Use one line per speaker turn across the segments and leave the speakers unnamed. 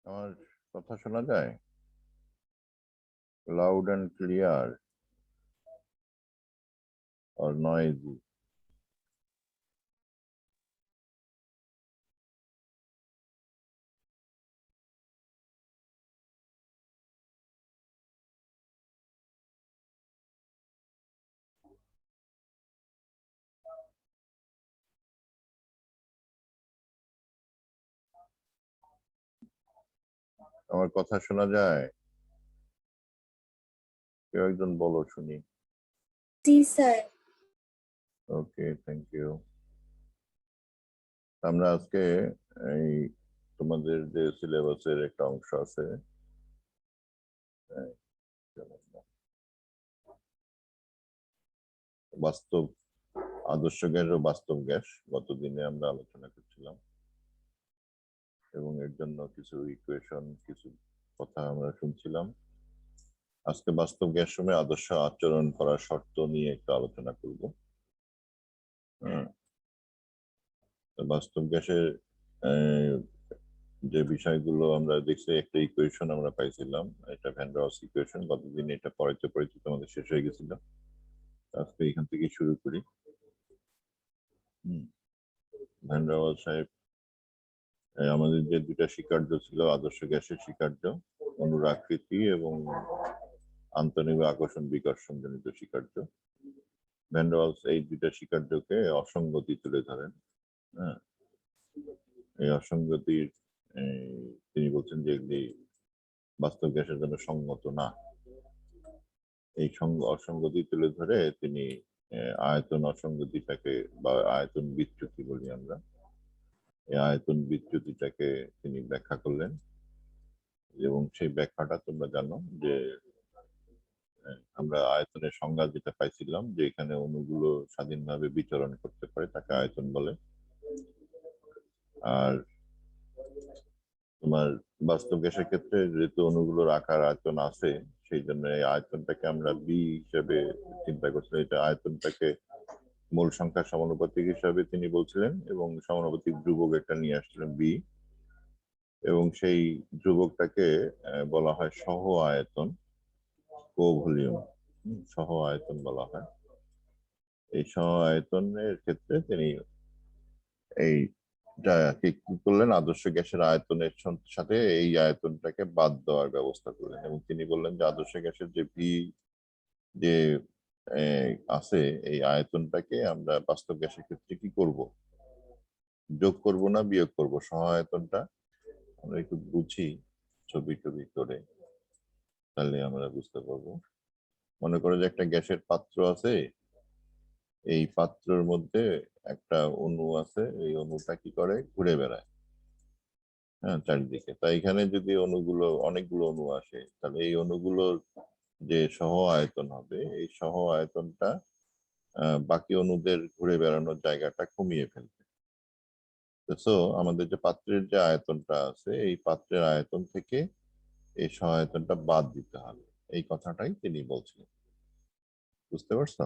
আমার কথা শোনা যায়? Loud and clear or noisy? আমার কথা শোনা যায়? কেউ একজন বলো শুনি।
জি স্যার।
Okay, thank you. আমরা আজকে এই তোমাদের যে সিলেবাসের একটা অংশ আছে, বাস্তব আদর্শ গ্যাস ও বাস্তব গ্যাস, গতদিনে আমরা আলোচনা করছিলাম এবং এর জন্য কিছু ইকুয়েশন, কিছু কথা আমরা শুনছিলাম। আজকে বাস্তব গ্যাস সময় আদর্শ আচরণ করার শর্ত নিয়ে একটু আলোচনা করব। বাস্তব গ্যাসের যে বিষয়গুলো আমরা দেখছি, একটা ইকুয়েশন আমরা পাইছিলাম, এটা ভ্যান ডার ওয়ালস ইকুয়েশন। গতদিন এটা পড়াইতে আমাদের শেষ হয়ে গেছিল। আজকে এখান থেকে শুরু করি। ভ্যান ডার ওয়ালস সাহেব আমাদের যে দুটা স্বীকার্য ছিল, আদর্শ গ্যাসের স্বীকার্য, অনুর আকৃতি এবং আন্তঃনিক আকর্ষণ বিকর্ষণ জনিত স্বীকার্য, ভ্যান ডার ওয়ালস এই দুটা স্বীকার্যকে অসঙ্গতি তুলে ধরেন। হ্যাঁ, এই অসঙ্গতির তিনি বলছেন যে এগুলি বাস্তব গ্যাসের জন্য সঙ্গত না। এই অসঙ্গতি তুলে ধরে তিনি আয়তন অসঙ্গতিটাকে বা আয়তন বিচ্যুতি বলি আমরা, এই আয়তন বিচ্যুতিটাকে তিনি ব্যাখ্যা করলেন। এবং সেই ব্যাখ্যাটা তোমরা জানো যে আমরা আয়তনের সংজ্ঞা যেটা পাইছিলাম, যে এখানে অণুগুলো স্বাধীনভাবে বিচরণ করতে পারে, তাকে আয়তন বলে। আর তোমার বাস্তব গ্যাসের ক্ষেত্রে যেহেতু অণুগুলোর আকার আয়তন আছে, সেই জন্য এই আয়তনটাকে আমরা বি হিসেবে চিন্তা করছিলাম। এটা আয়তনটাকে মূল সংখ্যার সমানুপাতিক হিসাবে তিনি বলছিলেন এবং সমানুপাতিক ধ্রুবক একটা নিয়ে আসছিলেন বি, এবং সেই ধ্রুবকটাকে বলা হয় সহ আয়তন, কো ভলিউম, সহ আয়তন বলা হয়। এই সহ আয়তনের ক্ষেত্রে তিনি এই কি করলেন, আদর্শ গ্যাসের আয়তনের সাথে এই আয়তনটাকে বাদ দেওয়ার ব্যবস্থা করলেন। এবং তিনি বললেন যে আদর্শ গ্যাসের যে ভি যে আছে, এই আয়তনটাকে আমরা বাস্তব গ্যাসের ক্ষেত্রে কি করব, যোগ করব না বিয়োগ করব। সহায়তনটা আমরা একটু বুঝি ছবি টবি করে, তাহলে আমরা বুঝতে পারবো। মনে করো যে একটা গ্যাসের পাত্র আছে, এই পাত্রের মধ্যে একটা অণু আছে, এই অণুটা কি করে, ঘুরে বেড়ায় হ্যাঁ চারিদিকে। তাই এখানে যদি অনেকগুলো অণু আসে, তাহলে এই অণুগুলোর যে সহ আয়তন হবে, এই সহ আয়তনটা বাকি অণুদের ঘুরে বেড়ানোর জায়গাটা কমিয়ে ফেলবে। তো আমাদের যে পাত্রের যে আয়তনটা আছে, এই পাত্রের আয়তন থেকে এই সহায়তনটা বাদ দিতে হবে, এই কথাটাই তিনি বলছিলেন। বুঝতে পারছো?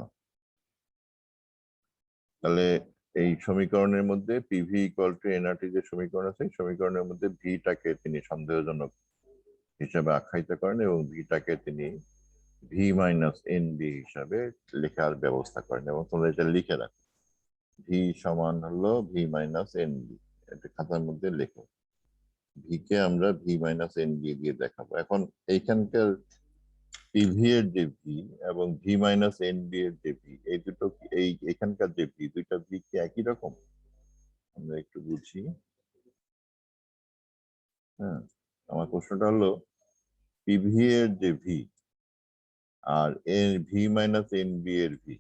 তাহলে এই সমীকরণের মধ্যে পিভি ইকুয়াল টু এনআরটি যে সমীকরণ আছে, সমীকরণের মধ্যে ভিটাকে তিনি সন্দেহজনক হিসাবে আখ্যায়িত করেন এবং ভিটাকে তিনি ভি মাইনাস এন বি হিসাবে লেখার ব্যবস্থা করেন। এবং তোমরা এটা লিখে রাখো, ভি সমান হলো ভি মাইনাস এন বি, এটা খাতার মধ্যে লেখো। ভি কে আমরা ভি মাইনাস এন বি দিয়ে দেখাবো। এখন এইখানকার পিভি এর যে ভি এবং ভি মাইনাস এন বি এর যে ভি, এই দুটো এখানকার যে ভি, দুইটা ভি কি একই রকম? আমরা একটু বুঝি। হ্যাঁ, আমার প্রশ্নটা হলো পিভি এর যে ভি আর এর ভি মাইনাস এন বি এর ভি,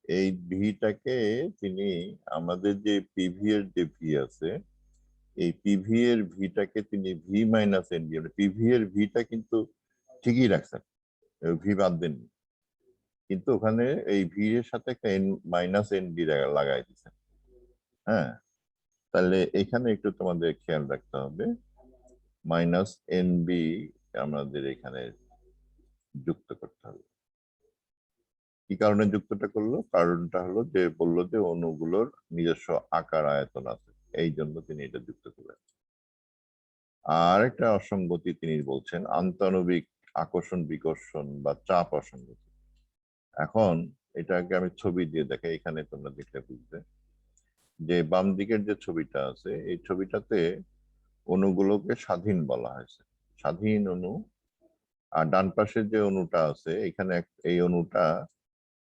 এই ভিটাকে তিনি আমাদের যে পিভি এর যে ভি আছে, এই পিভি এর ভিটাকে তিনি V minus N B, PV এর ভিটা কিন্তু ঠিকই রাখছেন, ভি বাদ দেননি, কিন্তু ওখানে এই ভি এর সাথে একটা এন মাইনাস এন বি লাগাই দিচ্ছেন। হ্যাঁ, তাহলে এখানে একটু তোমাদের খেয়াল রাখতে হবে, মাইনাস এন বি আমাদের এখানে যুক্ত করতে হবে। কি কারণে যুক্তটা করলো? কারণটা হলো যে বললো যে অণুগুলোর নিজস্ব আকার আয়তন আছে। এই জন্য তিনি এটা যুক্ত করলেন। আর একটা অসঙ্গতি তিনি বলছেন আন্তঃনবিক আকর্ষণ বিকর্ষণ বা চাপ অসঙ্গতি। এখন এটাকে আমি ছবি দিয়ে দেখাই, এখানে তোমরা দেখলে বুঝবে যে বাম দিকের যে ছবিটা আছে এই ছবিটাতে অণুগুলোকে স্বাধীন বলা হয়েছে, স্বাধীন অণু। আর ডান পাশের যে অণুটা আছে এখানে এই অণুটা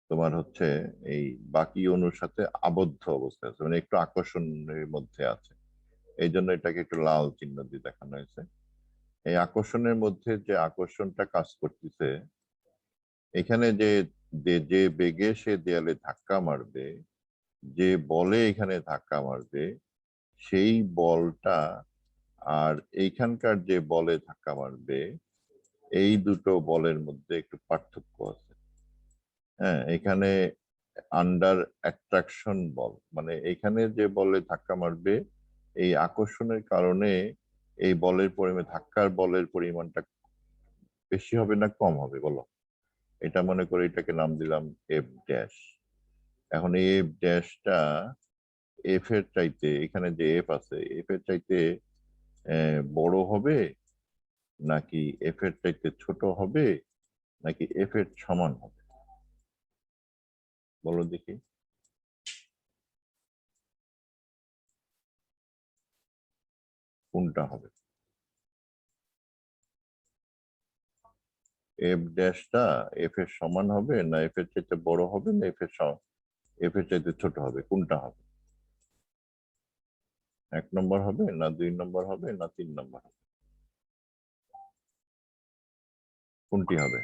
তোমার হচ্ছে এই বাকি অণুর সাথে আবদ্ধ অবস্থায় আছে, মানে একটু আকর্ষণের মধ্যে আছে, এই জন্য এটাকে একটু লাল চিহ্ন দিয়ে দেখানো হয়েছে। এই আকর্ষণের মধ্যে যে আকর্ষণটা কাজ করতেছে, এখানে যে যে বেগে সে দেয়ালে ধাক্কা মারবে, যে বলে এখানে ধাক্কা মারবে, সেই বলটা আর এইখানকার যে বলে ধাক্কা মারবে, এই দুটো বলের মধ্যে একটু পার্থক্য আছে। হ্যাঁ, এখানে আন্ডার অ্যাট্রাকশন বল, মানে এখানে যে বলে ধাক্কা মারবে এই আকর্ষণের কারণে এই বলের পরিমাণ, ধাক্কার বলের পরিমাণটা বেশি হবে না কম হবে বলো? এটা মনে করে এটাকে নাম দিলাম এফ ড্যাশ। এখন এই এফ ড্যাশটা এফ এর চাইতে, এখানে যে এফ আছে এফ এর চাইতে বড় হবে, নাকি এফ এর চাইতে ছোট হবে, নাকি এফ এর সমান হবে বলো দেখি? কোনটা হবে? এফ ড্যাশটা এফ এর সমান হবে, না এফ এর চাইতে বড় হবে, না এফ এর চাইতে ছোট হবে, কোনটা হবে? 1 নম্বর হবে, না 2 নম্বর হবে, না 3 নম্বর হবে? কোনটি হবে?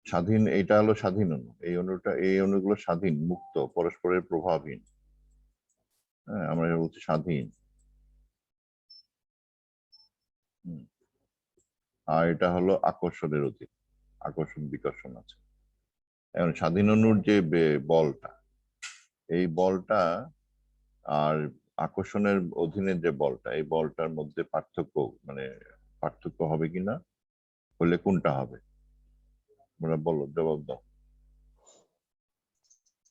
স্বাধীন, এটা হলো স্বাধীন অণু, এই অণুটা, এই অণুগুলো স্বাধীন, মুক্ত, পরস্পরের প্রভাবহীন। হ্যাঁ, আমরা বলছি স্বাধীন। আর এটা হলো আকর্ষণের অধীন, আকর্ষণ বিকর্ষণ আছে। এখন স্বাধীন অণুর যে বলটা, এই বলটা আর আকর্ষণের অধীনে যে বলটা, এই বলটার মধ্যে পার্থক্য, মানে পার্থক্য হবে কিনা, হলে কোনটা হবে? তোমরা বলো, জবাব দাও।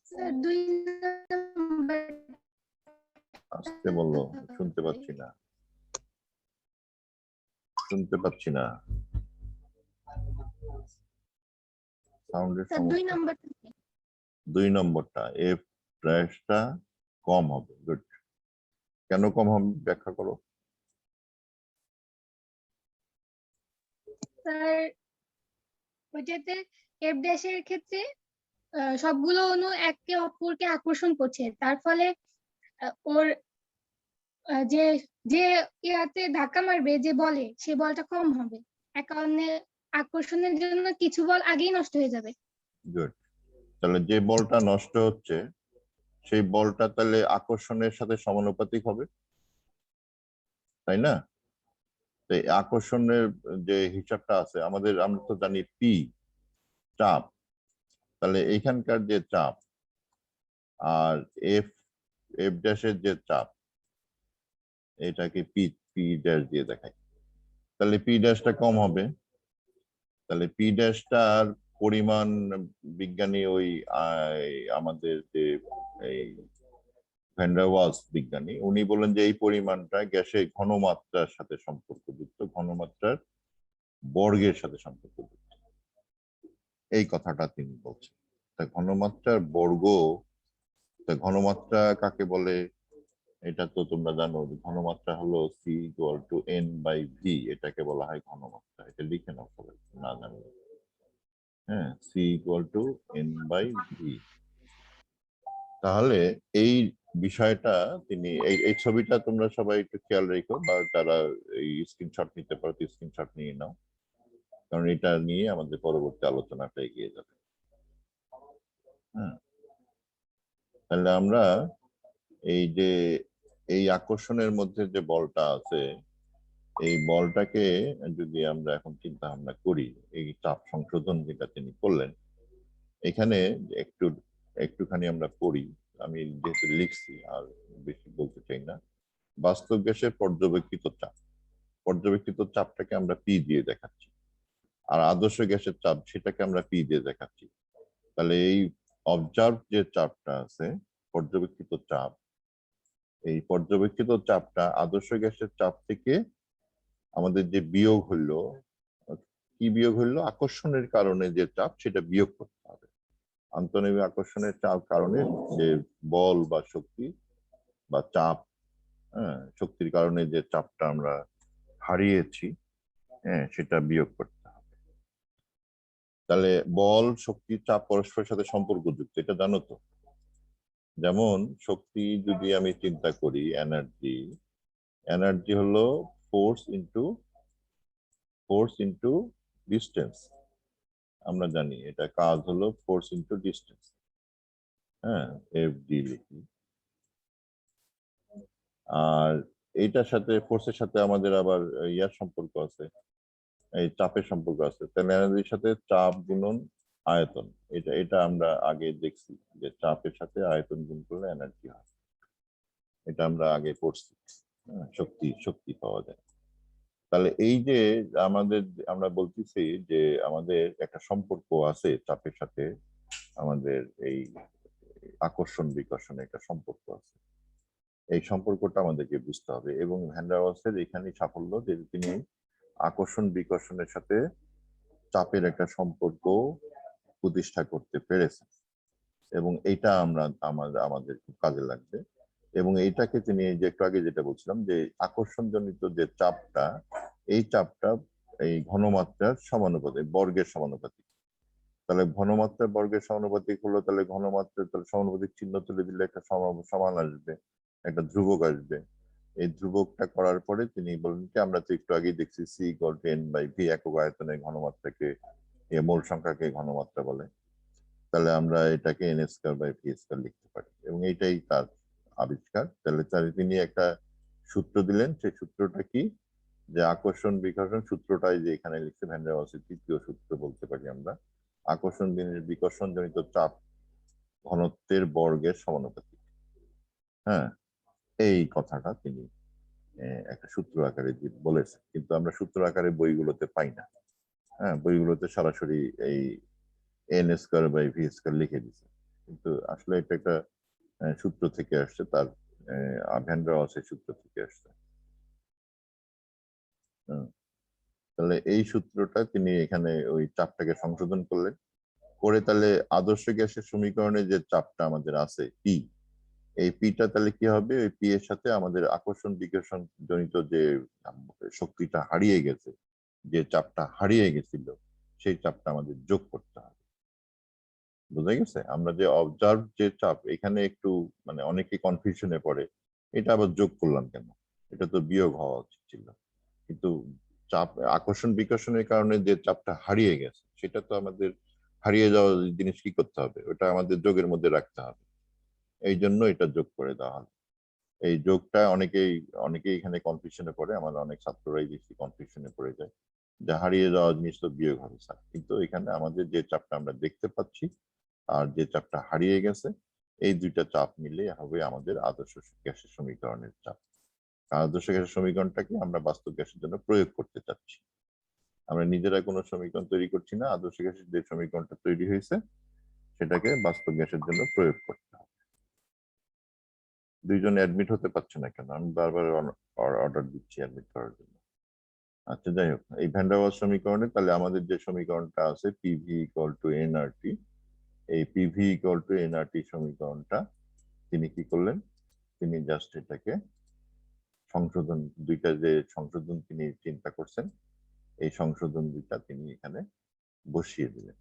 স্যার 2 নম্বর।
আসতে বললো, শুনতে পাচ্ছি না, শুনতে পাচ্ছি না, সাউন্ডের
স্যার 2
সমস্যা।
নম্বর।
2 নম্বরটা এফ ড্যাশটা কম হবে। গুড। কেন কম হবে ব্যাখ্যা করো।
স্যার ওইটাতে এফ ড্যাশের ক্ষেত্রে সবগুলো অণু একে অপরকে আকর্ষণ করছে, তার ফলে ওর যে যে ইয়াতে ধাক্কা মারবে, যে বলে সে বলটা কম হবে। এক কারণে আকর্ষণের জন্য কিছু বল আগেই নষ্ট হয়ে যাবে।
গুড। তাহলে যে বলটা নষ্ট হচ্ছে সেই বলটা তাহলে আকর্ষণের সাথে সমানুপাতিক হবে, তাই না? তো এই আকর্ষণের যে হিসাবটা আছে আমাদের, আমরা তো জানি পি চাপ, তাহলে এইখানকার যে চাপ আর এফ এফ ড্যাশের যে চাপ, এটাকে পি পি ড্যাশ দিয়ে দেখাই, তাহলে পি ড্যাশটা কম হবে। তাহলে পি ড্যাশটার পরিমাণ, বিজ্ঞানী ওই আমাদের যে এই ভ্যান ডার ওয়ালস বিজ্ঞানী, উনি বলেন যে এই পরিমাণটা গ্যাসের ঘনমাত্রার সাথে সম্পর্কযুক্ত, ঘনমাত্রার বর্গের সাথে সম্পর্কযুক্ত, এই কথাটা তিনি বলছেন। তা ঘনমাত্রার বর্গ, তা ঘনমাত্রা কাকে বলে এটা তো তোমরা জানো, ঘনমাত্রা হলো C equal to N by V, এটাকে বলা হয় ঘনমাত্রা। এটা লিখে নাও সবাই না জানলে। হ্যাঁ, C equal to N by V. তাহলে এই বিষয়টা তিনি, এই ছবিটা তোমরা সবাই একটু খেয়াল রেখো, বা যারা এই স্ক্রিনশট নিতে পারো স্ক্রিনশট নিয়ে নাও, কারণ এটা নিয়ে আমাদের পরবর্তী আলোচনাটা এগিয়ে যাবে। হ্যাঁ, তাহলে আমরা এই যে এই আকর্ষণের মধ্যে যে বলটা আছে, এই বলটাকে যদি আমরা এখন চিন্তা ভাবনা করি, এই চাপ সংশোধন যেটা তিনি করলেন, এখানে একটুখানি আমরা পড়ি, আমি যেহেতু লিখছি আর বেশি বলতে চাই না। বাস্তব গ্যাসের পর্যবেক্ষিত চাপটাকে আমরা পি দিয়ে দেখাচ্ছি, আর আদর্শ গ্যাসের চাপ সেটাকে আমরা পি দিয়ে দেখাচ্ছি। তাহলে এই অবজার্ভ যে চাপটা আছে, পর্যবেক্ষিত চাপ, এই পর্যবেক্ষিত চাপটা আদর্শ গ্যাসের চাপ থেকে আমাদের যে বিয়োগ হইলো, কি বিয়োগ হইলো, আকর্ষণের কারণে যে চাপ সেটা বিয়োগ করতে হবে। আন্তঃনৈমিক আকর্ষণের চাপ কারণে যে বল বা শক্তি বা চাপ, হ্যাঁ, শক্তির কারণে যে চাপটা আমরা হারিয়েছি, হ্যাঁ, সেটা বিয়োগ করতে হবে। তাহলে বল, শক্তি, চাপ পরস্পরের সাথে সম্পর্কযুক্ত, এটা জানো তো। যেমন শক্তি যদি আমি চিন্তা করি, এনার্জি, এনার্জি হলো ফোর্স ইন্টু ডিস্টেন্স। আমরা জানি এটা কাজ হলো ফোর্স ইন্টু ডিস্টেন্স, হ্যাঁ, এফডি লিখি। আর এইটার সাথে, ফোর্সের সাথে আমাদের আবার ইয়ার সম্পর্ক আছে, এই চাপের সম্পর্ক আছে। তাহলে এনার্জির সাথে চাপ গুণন আয়তন, এটা এটা আমরা আগে দেখছি যে চাপের সাথে আয়তন গুণ করলে এনার্জি হয়। এটা আমরা আগে পড়ছি, হ্যাঁ, শক্তি শক্তি পাওয়া যায়। তাহলে এই যে আমাদের, আমরা বলতেছি যে আমাদের একটা সম্পর্ক আছে চাপের সাথে, আমাদের এই আকর্ষণ বিকর্ষণের একটা সম্পর্ক আছে। এই সম্পর্কটা আমাদেরকে বুঝতে হবে। এবং ভ্যান ডার ওয়ালসের এখানে সাফল্য যে তিনি আকর্ষণ বিকর্ষণের সাথে চাপের একটা সম্পর্ক প্রতিষ্ঠা করতে পেরেছেন, এবং এইটা আমরা আমাদের খুব কাজে লাগবে। এবং এইটাকে তিনি, যে একটু আগে যেটা বলছিলাম, যে আকর্ষণজনিত যে চাপটা, এই চাপটা এই ঘনমাত্রার সমানুপাতিক, বর্গের সমানুপাতিক। তাহলে ঘনমাত্রা বর্গের সমানুপাতিক হলো, তাহলে ঘনমাত্রা, তাহলে সমানুপাতিক চিহ্ন তুলে দিলে একটা সমান আসবে, একটা ধ্রুবক আসবে। এই ধ্রুবকটা করার পরে তিনি বলেন কি, আমরা তো একটু আগেই দেখছি C equal to N by V, একক আয়তনের ঘনমাত্রাকে, মূল সংখ্যাকে ঘনমাত্রা বলে। তাহলে আমরা এটাকে N square by V square লিখতে পারি, এবং এইটাই তার আবিষ্কার। তাহলে তিনি একটা সূত্র দিলেন। সেই সূত্রটা কি, যে আকর্ষণ বিকর্ষণ সূত্রটাই যে এখানে লিখছে, ভ্যান ডার ওয়ালসের তৃতীয় সূত্র বলতে পারি আমরা। আকর্ষণ বিকর্ষণ জনিত চাপ ঘনত্বের বর্গের সমানুপাতিক। হ্যাঁ, এই কথাটা তিনি একটা সূত্র আকারে বলেছেন, কিন্তু আমরা সূত্র আকারে বইগুলোতে পাই না। হ্যাঁ, বইগুলোতে সরাসরি এই N square by V square লিখে দিচ্ছে, কিন্তু আসলে এটা একটা সূত্র থেকে আসছে, তার ভ্যান ডার ওয়ালসের সূত্র থেকে আসছে। তাহলে এই সূত্রটা তিনি এখানে ওই চাপটাকে সংশোধন করলেন, করে তাহলে আদর্শ গ্যাসের সমীকরণে যে চাপটা আমাদের আছে পি, এই পিটা তাহলে কি হবে, ওই পি এর সাথে আমাদের আকর্ষণ বিকর্ষণ জনিত যে শক্তিটা হারিয়ে গেছে, যে চাপটা হারিয়ে গেছিল, সেই চাপটা আমাদের যোগ করতে হবে। বুঝা গেছে? আমরা যে অবজার্ভ যে চাপ, এখানে একটু মানে অনেকে কনফিউশনে পড়ে, এটা আবার যোগ করলাম কেন, এটা তো বিয়োগ হওয়া উচিত ছিল। কিন্তু চাপ, আকর্ষণ বিকর্ষণের কারণে যে চাপটা হারিয়ে গেছে, সেটা তো আমাদের, হারিয়ে যাওয়া জিনিস কি করতে হবে, ওটা আমাদের যোগের মধ্যে রাখতে হবে। এই জন্য এটা যোগ করে দেওয়া হলো। এই যোগটা অনেকেই অনেকেই এখানে কনফিউশনে পড়ে, আমাদের অনেক ছাত্ররাই বেশি কনফিউশনে পড়ে যায়, যে হারিয়ে যাওয়া জিনিস তো বিয়োগ হবে স্যার, কিন্তু এখানে আমাদের যে চাপটা আমরা দেখতে পাচ্ছি আর যে চাপটা হারিয়ে গেছে, এই দুইটা চাপ মিলে হবে আমাদের আদর্শ গ্যাসের সমীকরণের চাপ। আদর্শ গ্যাসের সমীকরণটাকে আমরা বাস্তব গ্যাসের জন্য প্রয়োগ করতে চাচ্ছি। আমরা নিজেরা কোনো সমীকরণ তৈরি করছি না, আদর্শ গ্যাসের যে সমীকরণটা তৈরি হয়েছে সেটাকে বাস্তব গ্যাসের জন্য প্রয়োগ করতে হবে। দুইজন অ্যাডমিট হতে পারছে না কেন? আমি বারবার অর্ডার দিচ্ছি অ্যাডমিট করার জন্য। আচ্ছা, যাই হোক, এই ভ্যান ডার ওয়ালস সমীকরণে তাহলে আমাদের যে সমীকরণটা আছে পিভি ইকুয়াল টু এনআরটি, এই পিভি ইকুয়াল টু এনআরটি সমীকরণটা তিনি কি করলেন, তিনি জাস্ট এটাকে সংশোধন, দুইটা যে সংশোধন তিনি চিন্তা করছেন, এই সংশোধন দুইটা তিনি এখানে বসিয়ে দিলেন।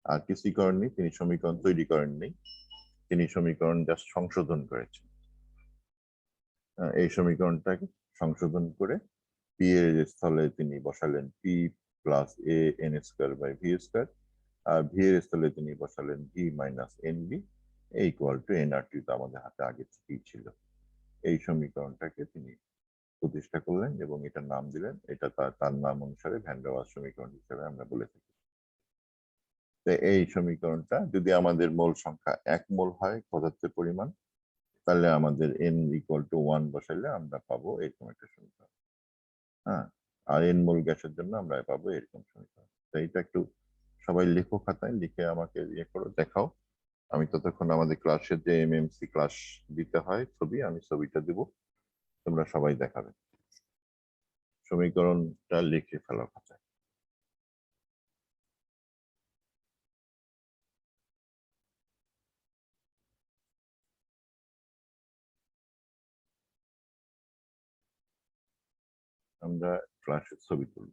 আর কিছুই করেননি, তিনি সমীকরণ তৈরি করেননি, তিনি সমীকরণ জাস্ট সংশোধন করেছেন। এই সমীকরণটাকে সংশোধন করে পি এর স্থলে তিনি বসালেন P plus A N square by V square, আর ভি এর স্থলে তিনি বসালেন V minus N B equal to NRT, তো আমাদের হাতে আগে থেকেই ছিল। এই সমীকরণটাকে তিনি প্রতিষ্ঠা করলেন এবং এটার নাম দিলেন, এটা তার নাম অনুসারে ভ্যান ডার ওয়ালস সমীকরণ হিসেবে আমরা বলে থাকি। এই সমীকরণটা যদি আমাদের মোল সংখ্যা 1 মোল হয় পদার্থের পরিমাণ, তাহলে আমাদের n ইকুয়াল টু 1 বসাইলে আমরা পাবো এরকম একটা সমীকরণ। হ্যাঁ, আর n মোল গ্যাসের জন্য আমরা পাবো এরকম সমীকরণ। তো এটা একটু সবাই লেখো খাতায়, লিখে আমাকে ইয়ে করো, দেখাও। আমি ততক্ষণ আমাদের ক্লাসের যে এমএমসি ক্লাস দিতে হয় ছবি, আমি ছবিটা দিব, তোমরা সবাই দেখাবে। সমীকরণটা লিখে ফেলো খাতায়। আমরা ক্লাসের ছবি তুলব।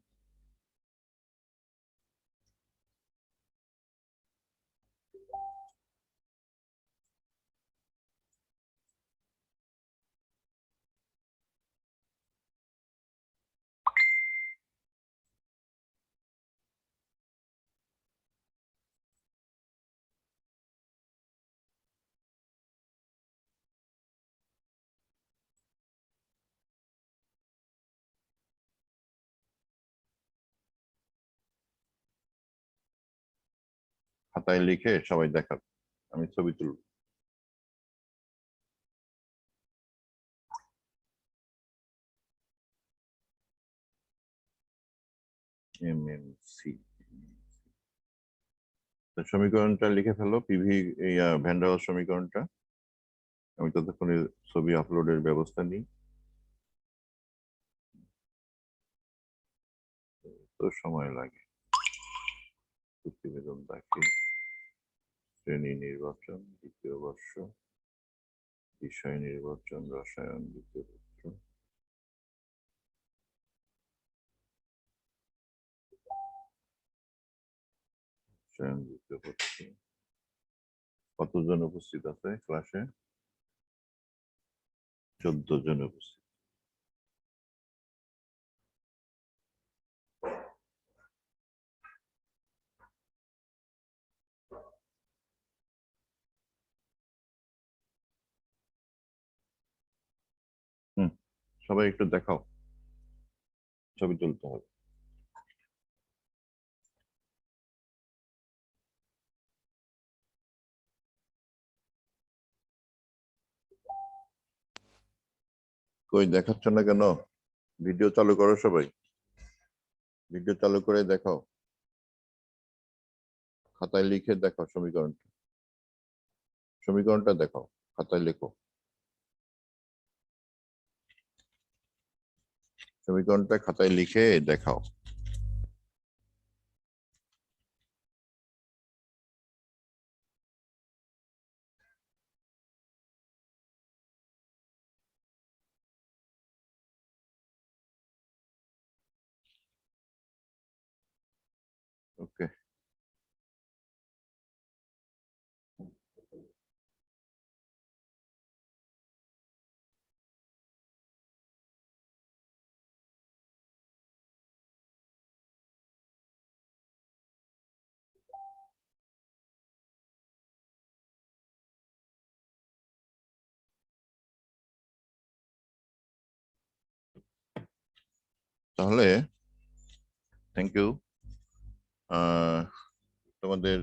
খাতায় লিখে সবাই দেখাবে, আমি ছবি তুলব। এমএমসি, সমীকরণটা লিখে ফেলো, পিভি ভ্যান ডার ওয়ালস সমীকরণটা। আমি ততক্ষণে ছবি আপলোডের ব্যবস্থা নিই। তো সময় লাগে। প্রতিবেদন দাখিল, শ্রেণী নির্বাচন, দ্বিতীয় বর্ষ, বিষয় নির্বাচন, রসায়ন দ্বিতীয় পত্র, রসায়ন দ্বিতীয় পত্র। কতজন উপস্থিত আছে ক্লাসে? 14 জন উপস্থিত। সবাই একটু দেখাও, ছবি তুলতে হবে। কই দেখাচ্ছ না কেন? ভিডিও চালু করো সবাই, ভিডিও চালু করে দেখাও, খাতায় লিখে দেখাও সমীকরণটা, সমীকরণটা দেখাও, খাতায় লেখো। সমীকরণটা খাতায় লিখে দেখাও। ওকে, তাহলে থ্যাংক ইউ। তোমাদের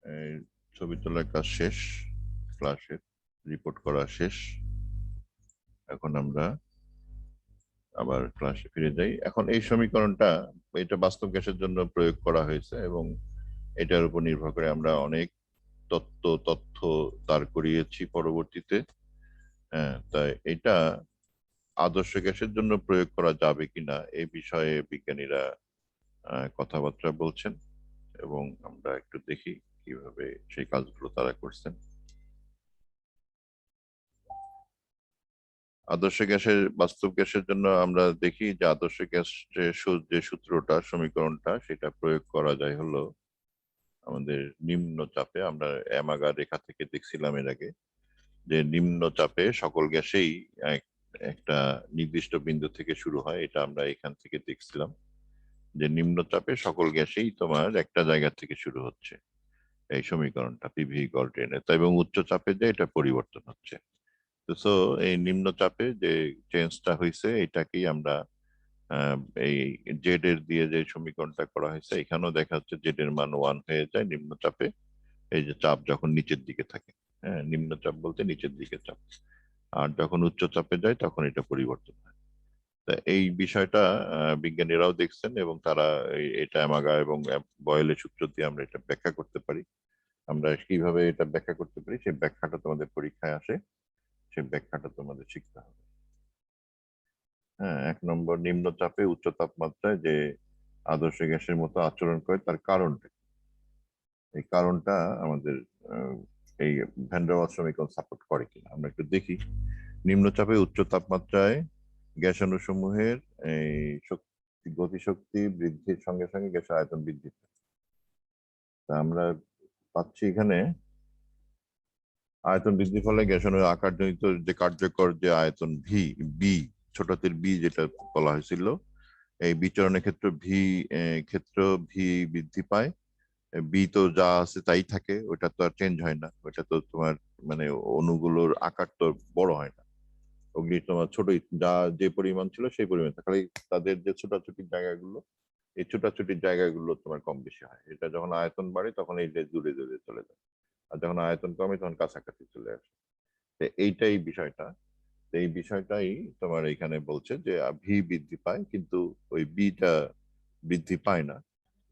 এই ছবি তোলার কাজ শেষ, ক্লাসের রিপোর্ট করা শেষ। এখন আমরা আবার ক্লাসে ফিরে যাই। এখন এই সমীকরণটা, এটা বাস্তব গ্যাসের জন্য প্রয়োগ করা হয়েছে এবং এটার উপর নির্ভর করে আমরা অনেক তথ্য দাঁড় করিয়েছি পরবর্তীতে। হ্যাঁ, তাই এটা আদর্শ গ্যাসের জন্য প্রয়োগ করা যাবে কিনা এই বিষয়ে বিজ্ঞানীরা কথাবার্তা বলছেন এবং আমরা একটু দেখি কিভাবে সেই কাজগুলো তারা করছেন। আদর্শ গ্যাসের, বাস্তব গ্যাসের জন্য আমরা দেখি যে আদর্শ গ্যাস যে সূত্রটা, সমীকরণটা, সেটা প্রয়োগ করা যায় হলো আমাদের নিম্ন চাপে। আমরা অ্যামাগার রেখা থেকে দেখছিলাম এর আগে যে নিম্ন চাপে সকল গ্যাসেই একটা নির্দিষ্ট বিন্দু থেকে শুরু হয়, এটা আমরা এখান থেকে দেখছিলাম যে নিম্ন চাপে সকল গ্যাসেই তোমার একটা জায়গা থেকে শুরু হচ্ছে, এই সমীকরণটা পিভি ইকুয়াল টু এন। এবং উচ্চ চাপে যে এটা পরিবর্তন হচ্ছে। তো এই নিম্ন চাপে যে চেঞ্জটা হয়েছে এটাকেই আমরা এই জেড এর দিয়ে যে সমীকরণটা করা হয়েছে, এখানেও দেখা যাচ্ছে জেড এর মান 1 হয়ে যায় নিম্ন চাপে, এই যে চাপ যখন নিচের দিকে থাকে। হ্যাঁ, নিম্ন চাপ বলতে নিচের দিকে চাপ। আর যখন উচ্চ চাপে যায় তখন এটা পরিবর্তন হয়। তা এই বিষয়টা বিজ্ঞানীরাও দেখছেন এবং তারা এটা অ্যামাগা এবং বয়েলের সূত্র দিয়ে আমরা এটা ব্যাখ্যা করতে পারি। আমরা কিভাবে এটা ব্যাখ্যা করতে পারি সেই ব্যাখ্যাটা তোমাদের পরীক্ষায় আসে, সেই ব্যাখ্যাটা তোমাদের শিখতে হবে। হ্যাঁ, 1 নম্বর, নিম্নচাপে উচ্চ তাপমাত্রায় যে আদর্শ গ্যাসের মতো আচরণ করে তার কারণটা কি? এই কারণটা আমাদের আহ, এই ভ্যান ডার ওয়ালস সমীকরণ সাপোর্ট করে কিনা আমরা একটু দেখি। নিম্নচাপে উচ্চ তাপমাত্রায় গ্যাসাণুসমূহের এই গতিশক্তি বৃদ্ধির সঙ্গে সঙ্গে গ্যাসের আয়তন বৃদ্ধি পায়। তা আমরা পাচ্ছি এখানে আয়তন বৃদ্ধির ফলে গ্যাসাণুর আকারজনিত যে কার্যকর যে আয়তন ভি, বি, ছোট হাতের বি যেটা বলা হয়েছিল, এই বিচরণের ক্ষেত্র ভি বৃদ্ধি পায়। বি তো যা আছে তাই থাকে, ওটা তো আর চেঞ্জ হয় না, ওটা তো তোমার মানে অণুগুলোর আকার তো বড় হয় না। ওগুলি তোমার ছোটই, যা যে পরিমাণ ছিল সেই পরিমাণ থাকে, খালি তাদের যে ছোটাছুটির জায়গাগুলো, এই ছোটাছুটির জায়গাগুলো তোমার কম বেশি হয়। এটা যখন আয়তন বাড়ে তখন এই যে দূরে দূরে চলে যায়, আর যখন আয়তন কমে তখন কাছাকাছি চলে আসে। তো এইটাই বিষয়টা। তো এই বিষয়টাই তোমার এখানে বলছে যে ভি বৃদ্ধি পায় কিন্তু ওই বিটা বৃদ্ধি পায় না।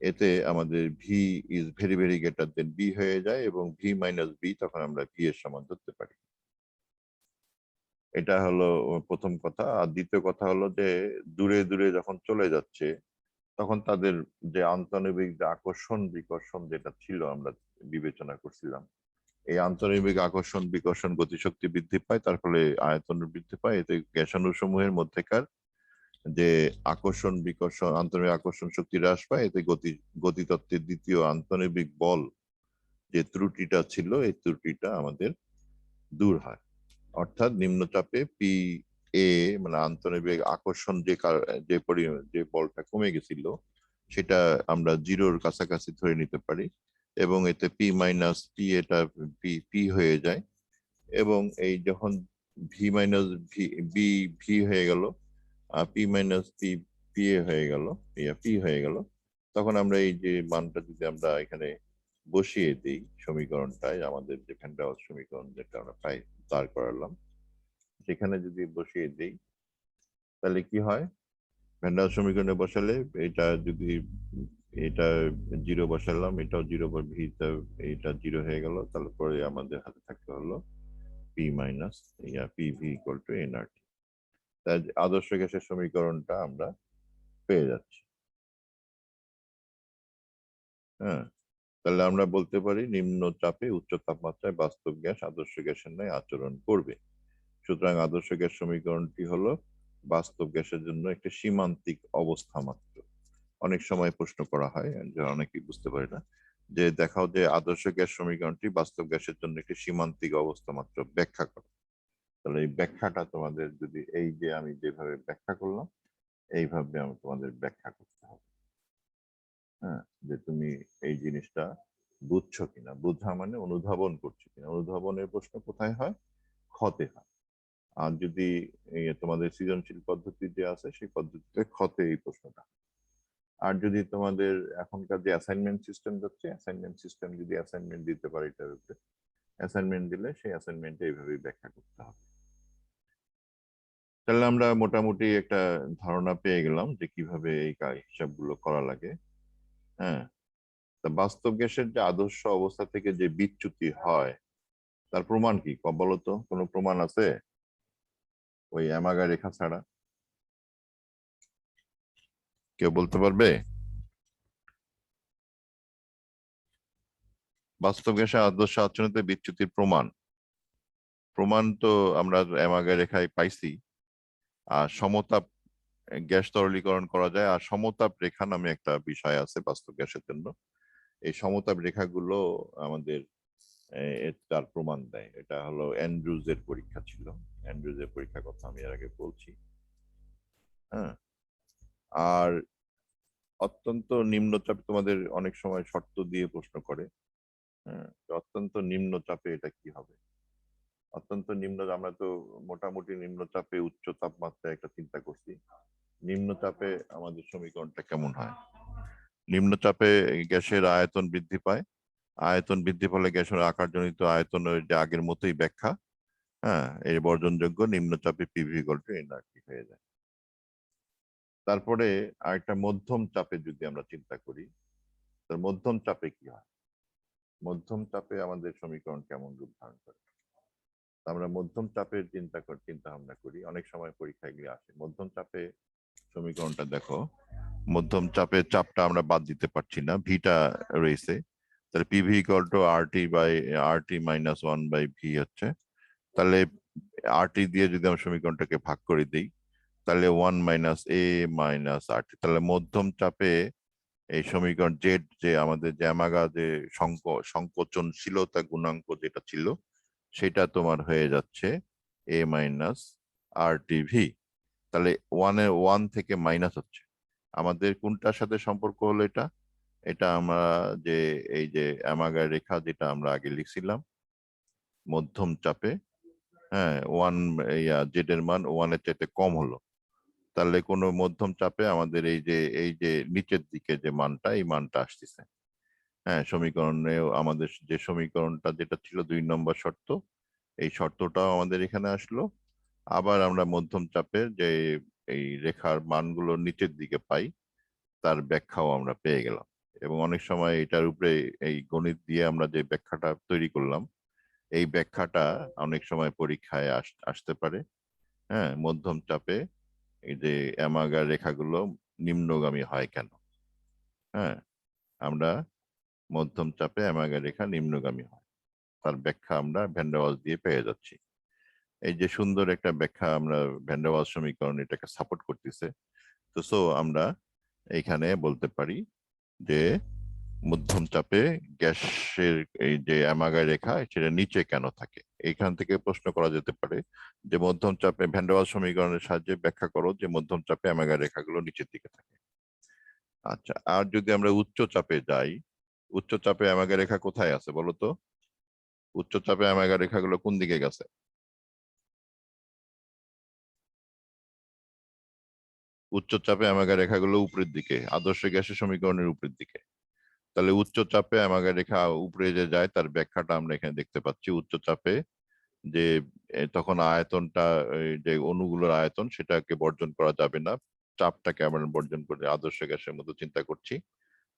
এতে আমাদের V is very very greater than B হয়ে যায় এবং ভি মাইনাস বি তখন আমরা ভি এর সমান ধরতে পারি। এটা হলো প্রথম কথা। আর দ্বিতীয় কথা হলো যে দূরে দূরে যখন চলে যাচ্ছে তখন তাদের যে আন্তঃনৈবিক যে আকর্ষণ বিকর্ষণ যেটা ছিল আমরা বিবেচনা করছিলাম, এই আন্তঃনৈবিক আকর্ষণ বিকর্ষণ গতিশক্তি বৃদ্ধি পায়, তার ফলে আয়তন বৃদ্ধি পায়। এতে গ্যাসাণু সমূহের মধ্যেকার যে আকর্ষণ বিকর্ষণ আন্তঃনৈবিক আকর্ষণ শক্তি হ্রাস পায়, এতে গতিতত্ত্বের দ্বিতীয় আন্তঃনৈবিক বল যে ত্রুটিটা ছিল এই ত্রুটিটা আমাদের দূর হয়। অর্থাৎ নিম্নচাপে পি এ মানে আন্তঃনৈবিক আকর্ষণ যে বলটা কমে গেছিল সেটা আমরা জিরোর কাছাকাছি ধরে নিতে পারি এবং এতে পি মাইনাস পি এটা পি পি হয়ে যায়। এবং এই যখন V minus V B V হয়ে গেল, পি মাইনাস পি পি এ হয়ে গেল, পি হয়ে গেল, তখন আমরা এই যে মানটা যদি আমরা এখানে বসিয়ে দিই সমীকরণটায়, আমাদের যে ভ্যান ডার ওয়ালস সমীকরণ যেটা আমরা পাই দাঁড় করালাম, সেখানে যদি বসিয়ে দিই তাহলে কি হয়? ভ্যান ডার ওয়ালস সমীকরণে বসালে এটা যদি এটা জিরো বসালাম, এটাও জিরো, ভিটা এটা জিরো হয়ে গেল, তারপরে আমাদের হাতে থাকতে হলো P minus P V equal to nRT. তাই আদর্শ গ্যাসের সমীকরণটা আমরা পেয়ে যাচ্ছি। হ্যাঁ, তাহলে আমরা বলতে পারি নিম্ন চাপে উচ্চ তাপমাত্রায় বাস্তব গ্যাস আদর্শ গ্যাসের ন্যায় আচরণ করবে। সুতরাং আদর্শ গ্যাস সমীকরণটি হলো বাস্তব গ্যাসের জন্য একটি সীমান্তিক অবস্থা মাত্র। অনেক সময় প্রশ্ন করা হয়, যে অনেকেই বুঝতে পারে না, যে দেখাও যে আদর্শ গ্যাস সমীকরণটি বাস্তব গ্যাসের জন্য একটি সীমান্তিক অবস্থা মাত্র, ব্যাখ্যা করো। তাহলে এই ব্যাখ্যাটা তোমাদের যদি এই যে আমি যেভাবে ব্যাখ্যা করলাম এইভাবে আমি তোমাদের ব্যাখ্যা করতে হবে। হ্যাঁ, যে তুমি এই জিনিসটা বুঝছো কিনা, বুঝা মানে অনুধাবন করছো কিনা। অনুধাবনের প্রশ্ন কোথায় হয়? ক্ষতে হয়। আর যদি তোমাদের সৃজনশীল পদ্ধতি যে আছে সেই পদ্ধতিতে ক্ষতে এই প্রশ্নটা। আর যদি তোমাদের এখনকার যে অ্যাসাইনমেন্ট সিস্টেম যাচ্ছে, অ্যাসাইনমেন্ট সিস্টেম যদি অ্যাসাইনমেন্ট দিতে পারে এটার উপরে, অ্যাসাইনমেন্ট দিলে সেই অ্যাসাইনমেন্টে এইভাবেই ব্যাখ্যা করতে হবে। তাহলে আমরা মোটামুটি একটা ধারণা পেয়ে গেলাম যে কিভাবে এই হিসাবগুলো করা লাগে। হ্যাঁ, তা বাস্তব গ্যাসের যে আদর্শ অবস্থা থেকে যে বিচ্যুতি হয় তার প্রমাণ কি বলতো? কোনো প্রমাণ আছে ওই অ্যামাগা রেখা ছাড়া? কেউ বলতে পারবে? বাস্তব গ্যাসের আদর্শ আচরণে বিচ্যুতির প্রমাণ, প্রমাণ তো আমরা অ্যামাগা রেখায় পাইছি। আর সমতাপ গ্যাস তরলীকরণ করা যায়, আর সমতাপ রেখা নামে একটা বিষয় আছে বাস্তব গ্যাসের জন্য। এই সমতাপ রেখাগুলো আমাদের তার প্রমাণ দেয়। এটা হলো অ্যান্ড্রুজের পরীক্ষা ছিল, অ্যান্ড্রুজের পরীক্ষার কথা আমি এর আগে বলছি। হ্যাঁ, আর অত্যন্ত নিম্নচাপে তোমাদের অনেক সময় শর্ত দিয়ে প্রশ্ন করে। হ্যাঁ, অত্যন্ত নিম্নচাপে এটা কি হবে? অত্যন্ত নিম্ন, আমরা তো মোটামুটি নিম্নচাপে উচ্চ তাপমাত্রায় একটা চিন্তা করছি। নিম্নচাপে আমাদের সমীকরণটা কেমন হয়? নিম্নচাপে গ্যাসের আয়তন বৃদ্ধি পায়, আয়তন বৃদ্ধি ফলে গ্যাসের আকারজনিত আয়তনের যে আগের মতোই ব্যাখ্যা। হ্যাঁ, এর বর্জনযোগ্য নিম্নচাপে পিভি ইকুয়াল টু এনআরটি হয়ে যায়। তারপরে আরেকটা মধ্যম চাপে যদি আমরা চিন্তা করি, তার মধ্যম চাপে কি হয়, মধ্যম চাপে আমাদের সমীকরণ কেমন রূপ ধারণ করে। আমরা মধ্যম চাপের চিন্তা ভাবনা করি, অনেক সময় পরীক্ষায় গিয়ে আসে। মধ্যম চাপে সমীকরণটা দেখো, মধ্যম চাপের চাপটা আমরা বাদ দিতে পারছি না, ভিটা রয়েছে, তাহলে PV equal to R T minus 1/ভি হচ্ছে। তাহলে আর-টি দিয়ে যদি আমরা সমীকরণটাকে ভাগ করে দিই, তাহলে 1 - a - r-t, তাহলে মধ্যম চাপে এই সমীকরণ জেড, যে আমাদের যে অ্যামাগা যে সংকোচনশীলতা গুণাঙ্ক যেটা ছিল, সেটা তোমার হয়ে যাচ্ছে a - r-t-v। তাহলে 1 থেকে মাইনাস হচ্ছে, আমাদের কোনটার সাথে সম্পর্ক হলো এটা? এটা আমরা যে এই যে অ্যামাগা রেখা যেটা আমরা আগে লিখছিলাম মধ্যম চাপে, হ্যাঁ, জেড এর মান 1-এর চাইতে কম হলো, তাহলে কোনো মধ্যম চাপে আমাদের এই যে নিচের দিকে যে মানটা, এই মানটা আসতেছে। হ্যাঁ, সমীকরণে আমাদের যে সমীকরণটা যেটা ছিল 2 নম্বর শর্ত, এই শর্তটাও আমাদের এখানে আসলো। আবার আমরা মধ্যম চাপের যে এই রেখার মানগুলো নিচের দিকে পাই, তার ব্যাখ্যাও আমরা পেয়ে গেলাম। এবং অনেক সময় এটার উপরে এই গণিত দিয়ে আমরা যে ব্যাখ্যাটা তৈরি করলাম, এই ব্যাখ্যাটা অনেক সময় পরীক্ষায় আসতে পারে। হ্যাঁ, মধ্যম চাপে এই যে অ্যামাগা রেখাগুলো নিম্নগামী হয় কেন? হ্যাঁ, আমরা মধ্যম চাপে অ্যামাগা রেখা নিম্নগামী হয়, তার ব্যাখ্যা আমরা ভ্যান ডার ওয়ালস দিয়ে পেয়ে যাচ্ছি। এই যে সুন্দর একটা ব্যাখ্যা আমরা ভ্যান ডার ওয়ালস সমীকরণ এটাকে সাপোর্ট করতেছে। তো আমরা এইখানে বলতে পারি যে মধ্যম চাপে গ্যাসের এই যে অ্যামাগা রেখা সেটা নিচে কেন থাকে। এইখান থেকে প্রশ্ন করা যেতে পারে যে মধ্যম চাপে ভ্যান ডার ওয়ালস সমীকরণের সাহায্যে ব্যাখ্যা করো যে মধ্যম চাপে অ্যামাগা রেখাগুলো নিচের দিকে থাকে। আচ্ছা, আর যদি আমরা উচ্চ চাপে যাই, উচ্চ চাপে অ্যামাগা রেখা কোথায় আছে বলো তো? উচ্চ চাপে অ্যামাগা রেখাগুলো কোন দিকে গেছে? উচ্চ চাপে অ্যামাগা রেখাগুলো উপরের দিকে, আদর্শ গ্যাসের সমীকরণের উপরের দিকে। তাহলে উচ্চ চাপে অ্যামাগা রেখা উপরে যে যায়, তার ব্যাখ্যাটা আমরা এখানে দেখতে পাচ্ছি। উচ্চ চাপে যে তখন আয়তনটা, যে অণুগুলোর আয়তন, সেটাকে বর্জন করা যাবে না, চাপটাকে আমরা বর্জন করে আদর্শ গ্যাসের মতো চিন্তা করছি।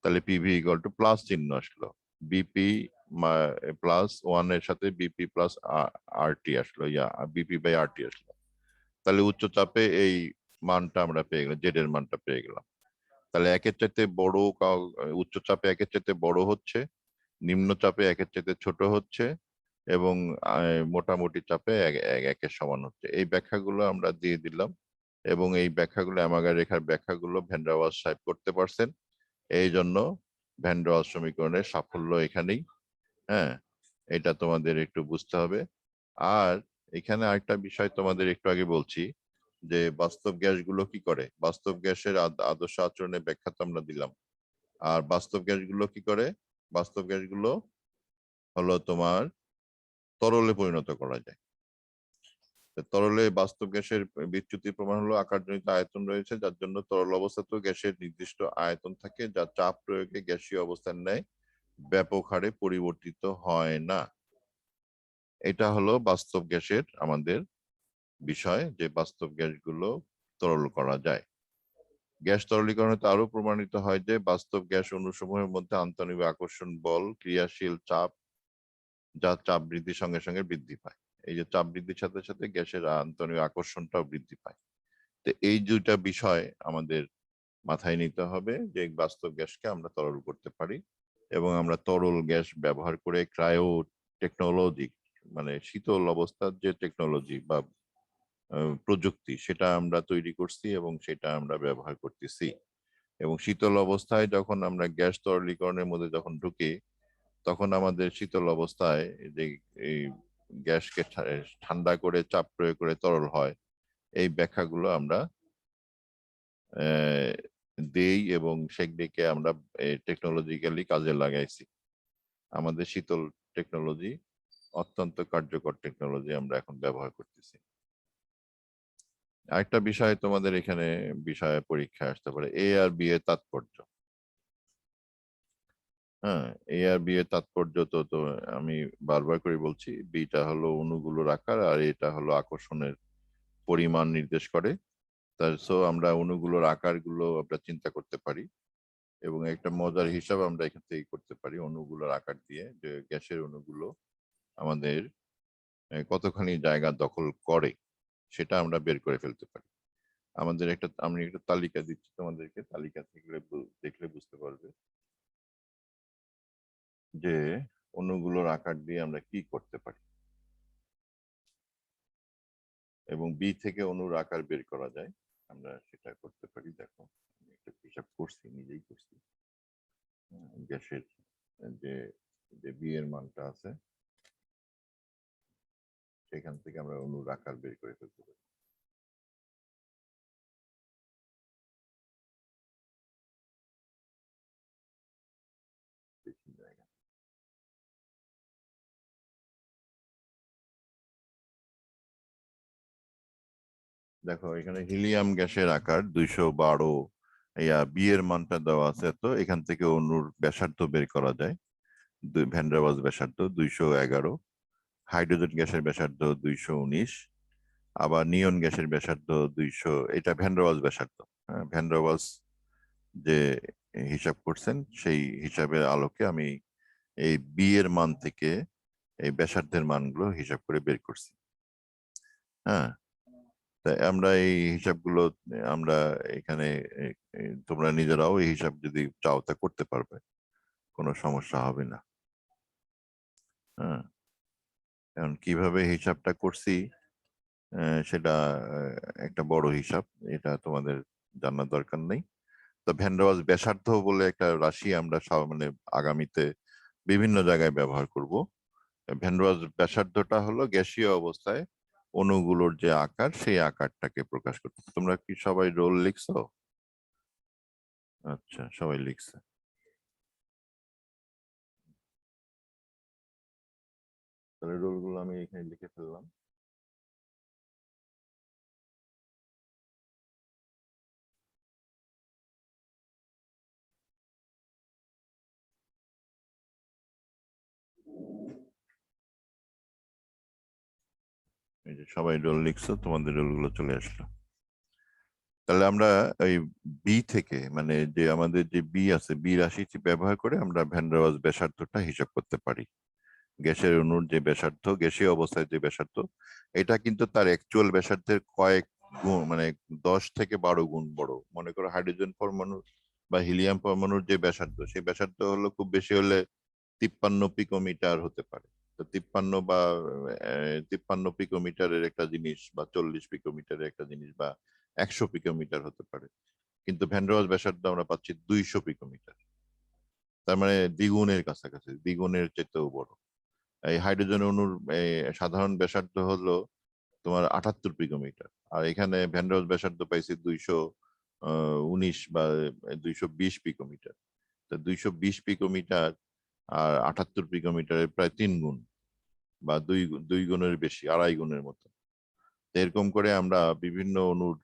তাহলে পিভি ইকুয়াল টু প্লাস চিহ্ন আসলো, বিপি +1 এর সাথে বিপি প্লাস আর-টি আসলো, বিপি/আর-টি আসলো। তাহলে উচ্চ চাপে এই মানটা আমরা পেয়ে গেলাম, জেড এর মানটা পেয়ে গেলাম। তাহলে একের চাইতে বড়, উচ্চ চাপে একের চাইতে বড় হচ্ছে, নিম্ন চাপে একের চাইতে ছোট হচ্ছে, এবং মোটামুটি চাপে একের সমান হচ্ছে। এই ব্যাখ্যাগুলো আমরা দিয়ে দিলাম, এবং এই ব্যাখ্যাগুলো অ্যামাগা রেখার ব্যাখ্যাগুলো ভ্যান ডার ওয়ালস সাহেব করতে পারছেন। এই জন্য ভ্যান ডার ওয়ালস সমীকরণের সাফল্য এখানেই। হ্যাঁ, এটা তোমাদের একটু বুঝতে হবে। আর এখানে আরেকটা বিষয় তোমাদের একটু আগে বলছি, যে বাস্তব গ্যাসগুলো কি করে। বাস্তব গ্যাসের আদর্শ আচরণের ব্যাখ্যা তো আমরা দিলাম। আর বাস্তব গ্যাসগুলো কি করে? বাস্তব গ্যাসগুলো হলো তোমার তরলে পরিণত করা যায়। তরলে বাস্তব গ্যাসের বিচ্যুতির প্রমাণ হলো আকারজনিত আয়তন রয়েছে, যার জন্য তরল অবস্থাতেও গ্যাসের নির্দিষ্ট আয়তন থাকে, যা চাপ প্রয়োগে গ্যাসীয় অবস্থার ন্যায় ব্যাপক হারে পরিবর্তিত হয় না। এটা হলো বাস্তব গ্যাসের আমাদের বিষয়, যে বাস্তব গ্যাসগুলো তরল করা যায়। গ্যাস তরলীকরণে আরো প্রমাণিত হয় যে বাস্তব গ্যাস অণুসমূহের মধ্যে আন্তঃআণবিক আকর্ষণ বল ক্রিয়াশীল চাপ, যা চাপ বৃদ্ধির সঙ্গে সঙ্গে বৃদ্ধি পায়। এই যে চাপ বৃদ্ধির সাথে সাথে গ্যাসের আন্তঃআণবিক আকর্ষণটাও বৃদ্ধি পায়। তো এই দুইটা বিষয় আমাদের মাথায় নিতে হবে, যে বাস্তব গ্যাসকে আমরা তরল করতে পারি, এবং আমরা তরল গ্যাস ব্যবহার করে ক্রায়ো টেকনোলজি, মানে শীতল অবস্থার যে টেকনোলজি বা প্রযুক্তি, সেটা আমরা তৈরি করছি এবং সেটা আমরা ব্যবহার করতেছি। এবং শীতল অবস্থায় যখন আমরা গ্যাস তরলীকরণের মধ্যে যখন ঢুকি, তখন আমাদের শীতল অবস্থায় যে এই গ্যাসকে ঠান্ডা করে চাপ প্রয়োগ করে তরল হয়, এই ব্যাখ্যাগুলো আমরা দেই এবং সেগুলিকে আমরা টেকনোলজিক্যালি কাজে লাগাইছি। আমাদের শীতল টেকনোলজি অত্যন্ত কার্যকর টেকনোলজি আমরা এখন ব্যবহার করতেছি। আরেকটা বিষয় তোমাদের এখানে বিষয়ে পরীক্ষায় আসতে পারে, এ আর বি এর তাৎপর্য। হ্যাঁ, এ আর বি এর তাৎপর্য তো আমি বারবার করে বলছি, বিটা হলো অণুগুলোর আকার আর এটা হলো আকর্ষণের পরিমাণ নির্দেশ করে। তার সো আমরা অণুগুলোর আকারগুলো আমরা চিন্তা করতে পারি এবং একটা মজার হিসাব আমরা এখান থেকে করতে পারি অণুগুলোর আকার দিয়ে, যে গ্যাসের অণুগুলো আমাদের কতখানি জায়গা দখল করে সেটা আমরা বের করে ফেলতে পারি। আমি একটা তালিকা দিচ্ছি তোমাদেরকে, তালিকা থেকে দেখলে বুঝতে পারবে যে অণুগুলোর আকার দিয়ে আমরা কি করতে পারি এবং বি থেকে অণুর আকার বের করা যায়, আমরা সেটা করতে পারি। দেখো আমি একটা হিসাব করছি, নিজেই করছি। গ্যাসের যে যে বি এর মানটা আছে সেখান থেকে আমরা অণুর আকার বের করে ফেলতে পারি। বেশি জায়গা। দেখো এখানে হিলিয়াম গ্যাসের আকার 212, বি এর মানটা দেওয়া আছে, তো এখান থেকে অণুর ব্যাসার্ধ বের করা যায়। ভ্যান ডার ওয়ালস ব্যাসার্ধ 211, হাইড্রোজেন গ্যাসের ব্যাসার্ধ 219, আবার নিয়ন গ্যাসের ব্যাসার্ধ 200। এটা ভ্যান ডার ওয়ালস ব্যাসার্ধ। হ্যাঁ, ভ্যান ডার ওয়ালস যে হিসাব করছেন সেই হিসাবের আলোকে আমি এই বি এর মান থেকে এই ব্যাসার্ধের মানগুলো হিসাব করে বের করছি। হ্যাঁ, তাই আমরা এই হিসাবগুলো আমরা এখানে তোমরা নিজেরাও এই হিসাব যদি চাও তা করতে পারবে, কোনো সমস্যা হবে না। হ্যাঁ, এখন কিভাবে হিসাবটা করছি সেটা একটা বড় হিসাব, এটা তোমাদের জানার দরকার নেই। তো ভ্যান ডার ওয়ালস ব্যাসার্ধ বলে একটা রাশি আমরা মানে আগামীতে বিভিন্ন জায়গায় ব্যবহার করব। ভ্যান ডার ওয়ালস ব্যাসার্ধটা হলো গ্যাসীয় অবস্থায় অণুগুলোর যে আকার সেই আকারটাকে প্রকাশ করতে। তোমরা কি সবাই রোল লিখছো? আচ্ছা, সবাই লিখছে। তাহলে রোলগুলো আমি এখানে লিখে ফেললাম। এই যে সবাই রোল লিখছো, তোমাদের রোলগুলো চলে আসলো। তাহলে আমরা এই বি থেকে, মানে যে আমাদের যে বি আছে, বি রাশি ব্যবহার করে আমরা ভ্যান ডার ওয়ালস ব্যাসার্ধটা হিসাব করতে পারি। গ্যাসের অণুর যে ব্যাসার্ধ, গ্যাসীয় অবস্থায় যে ব্যাসার্ধ, এটা কিন্তু তার অ্যাকচুয়াল ব্যাসার্ধের কয়েক গুণ, মানে 10 থেকে 12 গুণ বড়। মনে করো হাইড্রোজেন পরমাণুর বা হিলিয়াম পরমাণুর যে ব্যাসার্ধ, সেই ব্যাসার্ধ হলো খুব বেশি হলে 53 পিকোমিটার হতে পারে। তো 53 পিকোমিটারের একটা জিনিস বা 40 পিকোমিটারের একটা জিনিস বা 100 পিকোমিটার হতে পারে, কিন্তু ভ্যান ডার ওয়ালস ব্যাসার্ধ আমরা পাচ্ছি 200 পিকোমিটার। তার মানে দ্বিগুণের কাছাকাছি, দ্বিগুণের চেয়েও বড়। এই হাইড্রোজেন অণুর সাধারণ ব্যাসার্ধ হলো তোমার 78 পিকোমিটার, আর এখানে ভ্যান ডার ওয়ালস ব্যাসার্ধ পাইছি 219 বা 220 পিকোমিটার। তো 220 পিকোমিটার আর 78 পিকোমিটারের প্রায় 3 গুণ বা দুই গুণের বেশি, 2.5 গুণের মতো। এরকম করে আমরা বিভিন্ন অণুর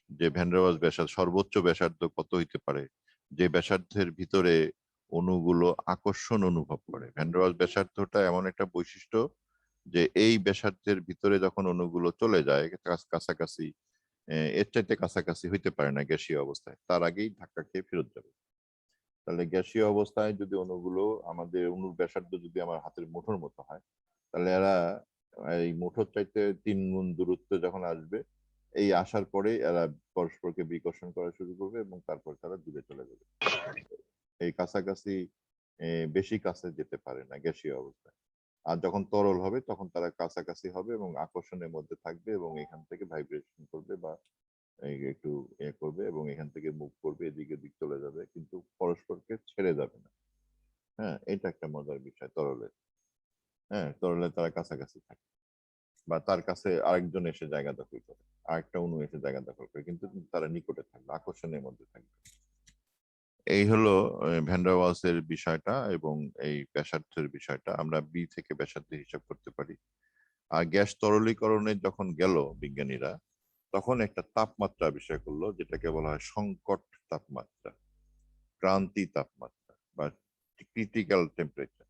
যে ভ্যান ডার ওয়ালস ব্যাসার্ধ, সর্বোচ্চ ব্যাসার্ধ কত হইতে পারে, যে ব্যাসার্ধের ভিতরে অণুগুলো আকর্ষণ অনুভব করে। ভ্যান ডার ওয়ালস ব্যাসার্ধটা এমন একটা বৈশিষ্ট্য যে এই ব্যাসার্ধের ভিতরে যখন অণুগুলো চলে যায় কাছাকাছি, এর চাইতে কাছাকাছি হইতে পারে না গ্যাসীয় অবস্থায়, তার আগেই ধাক্কা খেয়ে ফেরত যাবে। তাহলে গ্যাসীয় অবস্থায় যদি অণুগুলো, আমাদের অণুর ব্যাসার্ধ যদি আমার হাতের মুঠোর মতো হয়, তাহলে এরা এই মুঠোর চাইতে 3 গুণ দূরত্ব যখন আসবে, এই আসার পরে এরা পরস্পরকে বিকর্ষণ করা শুরু করবে এবং তারপর তারা দূরে চলে যাবে। এই কাছাকাছি বেশি কাছে যেতে পারে না গ্যাসীয় অবস্থায়। আর যখন তরল হবে তখন তারা কাছাকাছি হবে এবং আকর্ষণের মধ্যে থাকবে এবং এখান থেকে ভাইব্রেশন করবে বা একটু করবে এবং এখান থেকে মুভ করবে, এদিকে দিক চলে যাবে, কিন্তু পরস্পরকে ছেড়ে যাবে না। হ্যাঁ, এটা একটা মজার বিষয় তরলের। হ্যাঁ, তরলে তারা কাছাকাছি থাকে বা তার কাছে আরেকজন এসে জায়গা দখল করে, আরেকটা অণু এসে জায়গা দখল করে, কিন্তু তারা নিকটে থাকবে, আকর্ষণের মধ্যে থাকবে। এই হলো ভ্যান ডার ওয়ালস এর বিষয়টা এবং এই ব্যাসার্ধের বিষয়টা আমরা বি থেকে ব্যাসার্ধ হিসাব করতে পারি। আর গ্যাস তরলীকরণে যখন গেল বিজ্ঞানীরা, তখন একটা তাপমাত্রা আবিষ্কার করলো যেটাকে বলা হয় সংকট তাপমাত্রা, ক্রান্তি তাপমাত্রা বা ক্রিটিক্যাল টেম্পারেচার।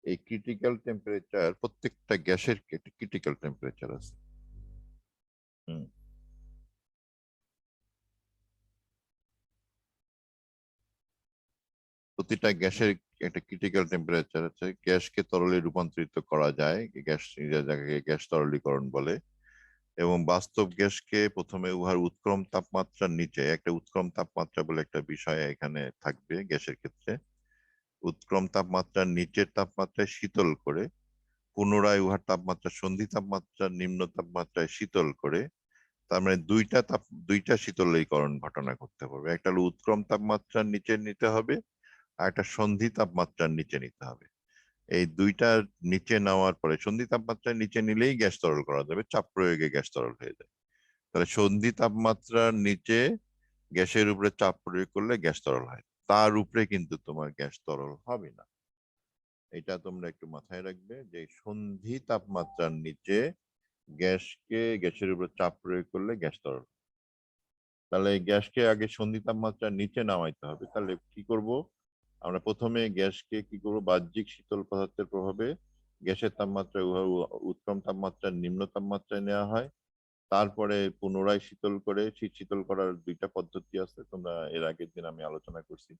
এই ক্রিটিক্যাল টেম্পারেচার, প্রত্যেকটা গ্যাসের ক্রিটিক্যাল টেম্পারেচার আছে। হুম, প্রতিটা গ্যাসের একটা ক্রিটিক্যাল টেম্পারেচার আছে। গ্যাসকে তরলে রূপান্তরিত করা যায়, গ্যাস যাকে গ্যাস তরলীকরণ বলে। এবং বাস্তব গ্যাসকে প্রথমে উহার উৎক্রম তাপমাত্রার নিচে, একটা উৎক্রম তাপমাত্রা বলে একটা বিষয় এখানে থাকবে গ্যাসের ক্ষেত্রে, উৎক্রম তাপমাত্রার নিচের তাপমাত্রায় শীতল করে পুনরায় উহার তাপমাত্রা সন্ধি তাপমাত্রা নিম্ন তাপমাত্রায় শীতল করে, তার মানে দুইটা শীতলীকরণ ঘটনা করতে হবে। একটা হলো উৎক্রম তাপমাত্রার নিচে নিতে হবে, আর একটা সন্ধি তাপমাত্রার নিচে নিতে হবে। এই দুইটার নিচে নেওয়ার পরে, সন্ধি তাপমাত্রার নিচে নিলেই গ্যাস তরল করা যাবে, চাপ প্রয়োগে গ্যাস তরল হয়ে যায়। তাহলে সন্ধি তাপমাত্রার নিচে গ্যাসের উপরে চাপ প্রয়োগ করলে গ্যাস তরল হয়, তার উপরে কিন্তু তোমার গ্যাস তরল হবে না। এটা তোমরা একটু মাথায় রাখবে যে সন্ধি তাপমাত্রার নিচে গ্যাসের উপরে চাপ প্রয়োগ করলে গ্যাস তরল। তাহলে গ্যাসকে আগে সন্ধি তাপমাত্রার নিচে নামাইতে হবে। তাহলে কি করব আমরা? প্রথমে গ্যাসকে কি করব, বাহ্যিক শীতল পদার্থের প্রভাবে গ্যাসের তাপমাত্রা উৎক্রম তাপমাত্রার নিম্ন তাপমাত্রায় নেওয়া হয়। তারপরে পুনরায় শীতল করার দুইটা পদ্ধতি আছে, তোমরা এর আগের দিন আমি আলোচনা করছি,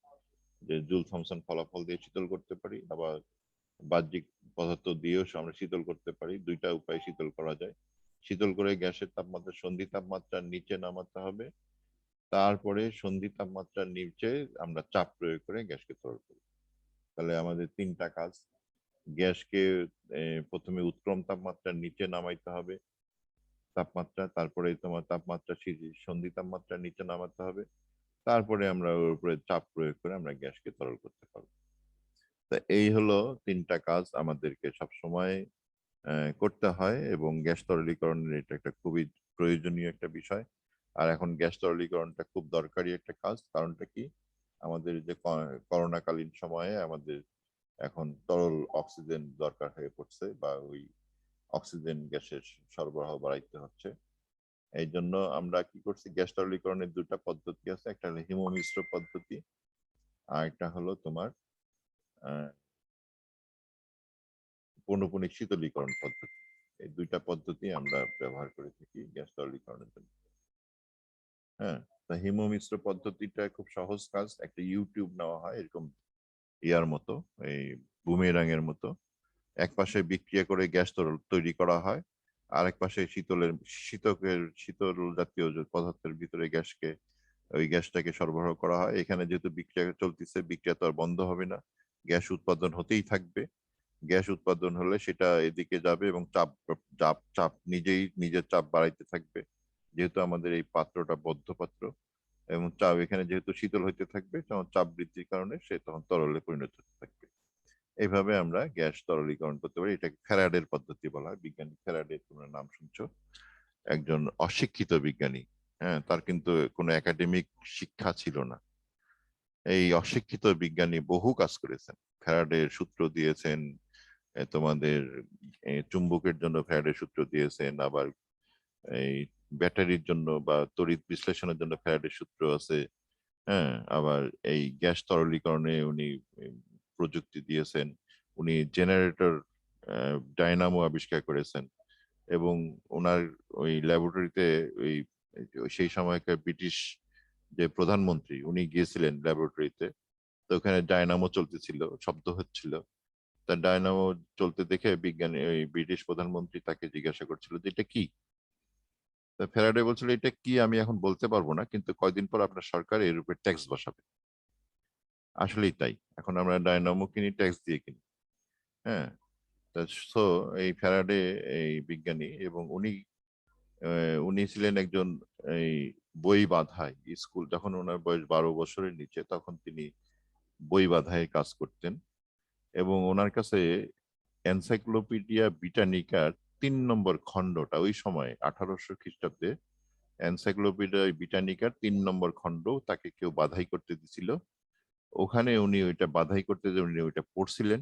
যে জুল থমসন ফলাফল দিয়ে শীতল করতে পারি, আবার বাহ্যিক পদার্থ দিয়েও আমরা শীতল করতে পারি। দুইটা উপায় শীতল করা যায়। শীতল করে গ্যাসের তাপমাত্রা সন্ধি তাপমাত্রার নিচে নামাতে হবে, তারপরে সন্ধি তাপমাত্রার নিচে আমরা চাপ প্রয়োগ করে গ্যাসকে তরল করি। তাহলে আমাদের তিনটা কাজ। গ্যাসকে প্রথমে উৎক্রম তাপমাত্রার নিচে নামাইতে হবে তাপমাত্রা, তারপরে তোমার সন্ধি তাপমাত্রার নিচে নামাতে হবে, তারপরে আমরা ওর উপরে চাপ প্রয়োগ করে আমরা গ্যাসকে তরল করতে পারবো। তা এই হলো তিনটা কাজ আমাদেরকে সবসময় করতে হয়, এবং গ্যাস তরলীকরণের এটা একটা খুবই প্রয়োজনীয় একটা বিষয়। আর এখন গ্যাস তরলীকরণটা খুব দরকারি একটা কাজ। কারণটা কি? আমাদের যে করোনাকালীন সময়ে আমাদের এখন তরল অক্সিজেন দরকার হয়ে পড়ছে, বা ওই অক্সিজেন গ্যাসের সরবরাহ বাড়াইতে হচ্ছে। এই জন্য আমরা কি করছি, গ্যাস তরলীকরণের দুটা পদ্ধতি আছে, একটা হলো হিমমিশ্র পদ্ধতি, আর একটা হলো তোমার পৌনঃপুনিক শীতলীকরণ পদ্ধতি। এই দুইটা পদ্ধতি আমরা ব্যবহার করে থাকি গ্যাস তরলীকরণের জন্য। হ্যাঁ, তা হিমমিশ্র পদ্ধতিটা খুব সহজ কাজ। একটা ইউটিউব নেওয়া হয় এরকম ইয়ার মতো, এই বুমেরাঙের মতো। এক পাশে বিক্রিয়া করে গ্যাস তৈরি করা হয়, আরেক পাশে শীতল জাতীয় পদার্থের ভিতরে ওই গ্যাসটাকে সরবরাহ করা হয়। এখানে যেহেতু বিক্রিয়া চলতেছে, বিক্রিয়া তো আর বন্ধ হবে না, গ্যাস উৎপাদন হতেই থাকবে। গ্যাস উৎপাদন হলে সেটা এদিকে যাবে এবং চাপ নিজের চাপ বাড়াইতে থাকবে, যেহেতু আমাদের এই পাত্রটা বদ্ধ পাত্র, এবং চাপ এখানে যেহেতু শীতল হইতে থাকবে, তখন চাপ বৃদ্ধির কারণে সে তখন তরলে পরিণত হতে থাকবে। এইভাবে আমরা গ্যাস তরলীকরণ করতে পারি। এটাকে ফ্যারাডের পদ্ধতি বলা হয়। বিজ্ঞানী ফ্যারাডে, তোমরা নাম শুনছো, একজন অশিক্ষিত বিজ্ঞানী। হ্যাঁ, তার কিন্তু কোনো একাডেমিক শিক্ষা ছিল না। এই অশিক্ষিত বিজ্ঞানী বহু কাজ করেছেন। ফ্যারাডের সূত্র দিয়েছেন, তোমাদের চুম্বকের জন্য ফ্যারাডের সূত্র দিয়েছেন, আবার এই ব্যাটারির জন্য বা তড়িৎ বিশ্লেষণের জন্য ফ্যারাডের সূত্র আছে। হ্যাঁ, আবার এই গ্যাস তরলীকরণে উনি প্রযুক্তি দিয়েছেন। উনি জেনারেটর ডায়নামো আবিষ্কার করেছেন, এবং ওনার ওই ল্যাবরেটরিতে ওই সেই সময়কার ব্রিটিশ যে প্রধানমন্ত্রী, উনি গিয়েছিলেন ল্যাবরেটরিতে। তো ওখানে ডায়নামো চলতেছিল, শব্দ হচ্ছিল। তার ডায়নামো চলতে দেখে বিজ্ঞানী ওই ব্রিটিশ প্রধানমন্ত্রী তাকে জিজ্ঞাসা করছিল যে এটা কি। ফ্যারাডে বলছিল এটা কি আমি এখন বলতে পারবো না, কিন্তু কয়দিন পর আপনার সরকার এর উপর ট্যাক্স বসাবে। আসলেই তাই, এখন আমরা ডায়নামো কিনি ট্যাক্স দিয়ে কিনি। হ্যাঁ, সো এই ফ্যারাডে এই বিজ্ঞানী, এবং উনি ছিলেন একজন এই বই বাঁধায় স্কুল, যখন ওনার বয়স 12 বছরের নিচে, তখন তিনি বই বাঁধায় কাজ করতেন। এবং ওনার কাছে এনসাইক্লোপিডিয়া ব্রিটানিকার 3 নম্বর খণ্ডটা, ওই সময় 1800 খ্রিস্টাব্দে এনসাইক্লোপিডিয়া ব্রিটানিকার 3 নম্বর খণ্ড তাকে কেউ বাধাই করতে দিছিল। ওখানে উনি ওইটা বাধাই করতে যে উনি ওইটা পড়ছিলেন,